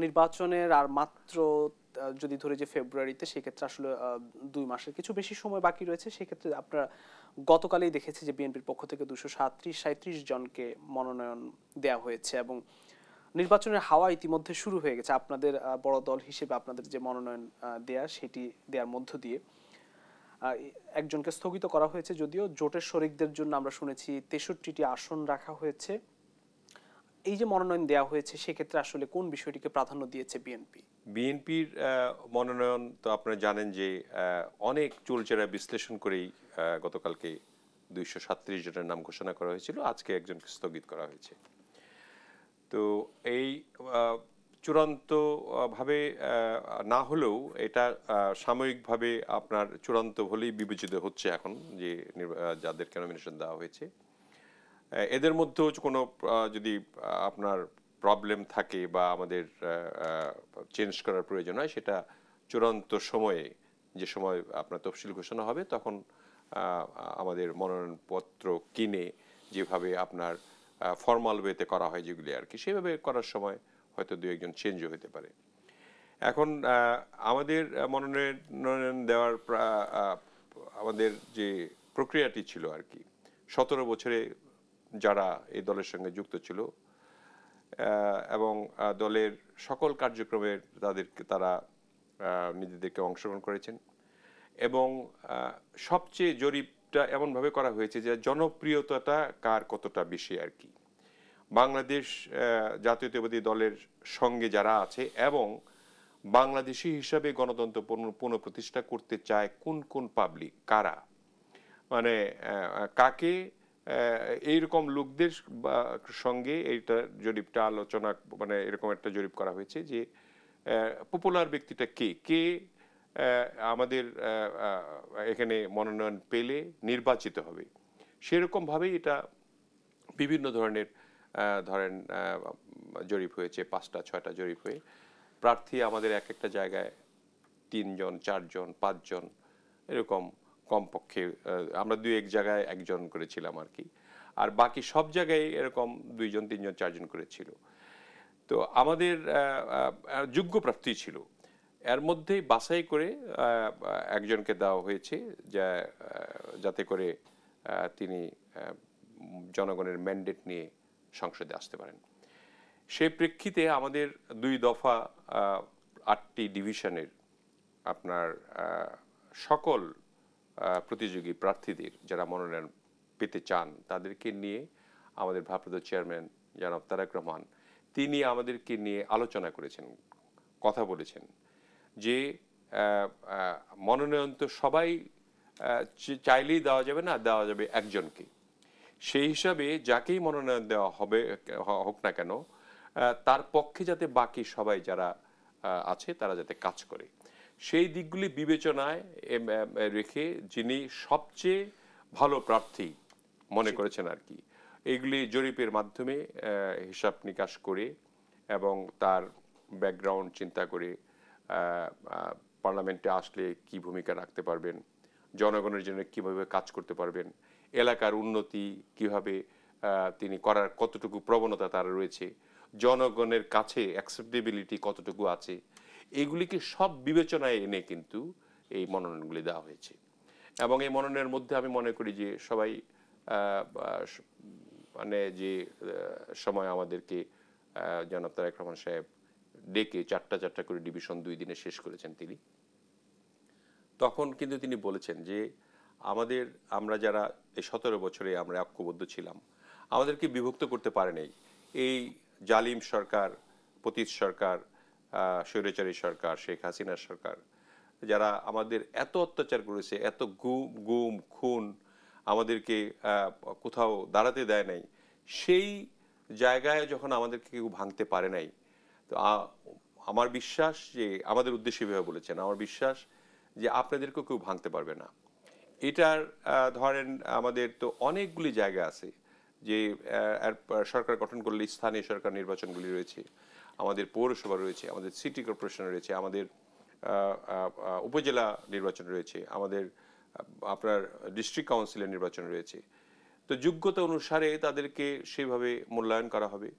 নির্বাচনের আর মাত্র যদি ধরে যে ফেব্রুয়ারিতে, সেক্ষেত্রে আসলে 2 মাসের কিছু বেশি সময় বাকি রয়েছে। সেক্ষেত্রে আপনারা গতকালই দেখেছি যে বিএনপির পক্ষ থেকে 237 জনকে মনোনয়ন দেওয়া হয়েছে এবং নির্বাচনের হাওয়া ইতিমধ্যে শুরু হয়ে গেছে। আপনাদের বড় দল হিসেবে আপনাদের যে মনোনয়ন দেয়া, সেটি দেওয়ার মধ্য দিয়ে একজনকে স্থগিত করা হয়েছে, যদিও জোটের শরিকদের জন্য আমরা শুনেছি 63টি আসন রাখা হয়েছে। এই যে মনোনয়ন দেওয়া হয়েছে, সেক্ষেত্রে আসলে কোন বিষয়টিকে প্রাধান্য দিয়েছে বিএনপি? বিএনপির মনোনয়ন তো আপনারা জানেন যে অনেক চুলচেরা বিশ্লেষণ করেই গতকালকে 237 জনের নাম ঘোষণা করা হয়েছিল, আজকে একজনকে স্থগিত করা হয়েছে। তো এই চূড়ান্ত ভাবে না হলেও এটা সাময়িকভাবে আপনার চূড়ান্ত বলেই বিবেচিত হচ্ছে এখন, যে যাদেরকে নমিনেশন দেওয়া হয়েছে এদের মধ্যেও কোনো যদি আপনার প্রবলেম থাকে বা আমাদের চেঞ্জ করার প্রয়োজন হয়, সেটা চূড়ান্ত সময়ে, যে সময় আপনার তফসিল ঘোষণা হবে, তখন আমাদের মনোনয়নপত্র কিনে যেভাবে আপনার ফর্মাল ওয়েতে করা হয় যেগুলি আর কি, সেভাবে করার সময় হয়তো দু একজন চেঞ্জও হতে পারে। এখন আমাদের মনোনয়ন দেওয়ার আমাদের যে প্রক্রিয়াটি ছিল আর কি, 17 বছরে যারা এই দলের সঙ্গে যুক্ত ছিল এবং দলের সকল কার্যক্রমে তারা নিজেদেরকে অংশগ্রহণ করেছেন, এবং সবচেয়ে জরিপটা এমনভাবে করা হয়েছে যে জনপ্রিয়তাটা কার কতটা বেশি আর কি, বাংলাদেশ জাতীয়তাবাদী দলের সঙ্গে যারা আছে এবং বাংলাদেশি হিসাবে গণতন্ত্র পুনঃপ্রতিষ্ঠা করতে চায় কোন কোন পাবলিক, কারা, মানে কাকে, এইরকম লোকদের সঙ্গে এইটা জরিপটা আলোচনা, মানে এরকম একটা জরিপ করা হয়েছে যে পপুলার ব্যক্তিটা কে কে আমাদের এখানে মনোনয়ন পেলে নির্বাচিত হবে, সেরকম ভাবেই এটা বিভিন্ন ধরনের ধরেন জরিপ হয়েছে, 5টা 6টা জরিপ হয়ে প্রার্থী আমাদের এক একটা জায়গায় 3 জন 4 জন 5 জন এরকম, কমপক্ষে আমরা 2-1 জায়গায় একজন করেছিলাম আর কি, আর বাকি সব জায়গায় এরকম 2 জন 3 জন 4 জন করেছিল। তো আমাদের যোগ্য প্রার্থী ছিল, এর মধ্যেই বাছাই করে একজনকে দেওয়া হয়েছে যাতে করে তিনি জনগণের ম্যান্ডেট নিয়ে সংসদে আসতে পারেন। সেই প্রেক্ষিতে আমাদের 2 দফা 8টি ডিভিশনের আপনার সকল প্রতিযোগী প্রার্থীদের যারা মনোনয়ন পেতে চান তাদেরকে নিয়ে আমাদের ভারপ্রাপ্ত চেয়ারম্যান জনাব তারেক রহমান, তিনি আমাদেরকে নিয়ে আলোচনা করেছেন, কথা বলেছেন যে মনোনয়ন তো সবাই চাইলেই দেওয়া যাবে না, দেওয়া যাবে একজনকে, সেই হিসাবে যাকেই মনোনয়ন দেওয়া হবে হোক না কেন, তার পক্ষে যাতে বাকি সবাই যারা আছে তারা যাতে কাজ করে, সেই দিকগুলি বিবেচনায় রেখে যিনি সবচেয়ে ভালো প্রার্থী মনে করেছেন আর কি, এইগুলি জরিপের মাধ্যমে হিসাব নিকাশ করে এবং তার ব্যাকগ্রাউন্ড চিন্তা করে পার্লামেন্টে আসলে কি ভূমিকা রাখতে পারবেন, জনগণের জন্য কিভাবে কাজ করতে পারবেন, এলাকার উন্নতি কিভাবে তিনি করার কতটুকু প্রবণতা তার রয়েছে, জনগণের কাছে অ্যাকসেপ্টেবিলিটি কতটুকু আছে, এগুলিকে সব বিবেচনায় এনে কিন্তু এই মনোনয়নগুলি দেওয়া হয়েছে। এবং এই মনোনয়নের মধ্যে আমি মনে করি যে সবাই মানে যে সময় আমাদেরকে জনাব তারেক রহমান সাহেব ডেকে 4টা করে ডিভিশন 2 দিনে শেষ করেছেন তিনি, তখন কিন্তু তিনি বলেছেন যে আমরা যারা এই 17 বছরে আমরা ঐক্যবদ্ধ ছিলাম, আমাদেরকে বিভক্ত করতে পারে নাই এই জালিম সরকার, পতিত সরকার, স্বৈরাচারী সরকার, শেখ হাসিনার সরকার, যারা আমাদের এত অত্যাচার করেছে, এত গুম খুন, আমাদেরকে কোথাও দাঁড়াতে দেয় নাই, সেই জায়গায় যখন আমাদেরকে কেউ ভাঙতে পারে নাই, তো আমার বিশ্বাস যে আমাদের উদ্দেশ্যে এভাবে বলেছেন, আমার বিশ্বাস যে আপনাদেরকেও কেউ ভাঙতে পারবে না। এটার ধরেন আমাদের তো অনেকগুলি জায়গা আছে যে সরকার গঠন করলে স্থানীয় সরকার নির্বাচনগুলি রয়েছে, আমাদের পৌরসভা রয়েছে, আমাদের সিটি কর্পোরেশন রয়েছে, আমাদের উপজেলা নির্বাচন রয়েছে, আমাদের আপনার ডিস্ট্রিক্ট কাউন্সিলের নির্বাচন রয়েছে। তো যোগ্যতা অনুসারে তাদেরকে সেইভাবে মূল্যায়ন করা হবে।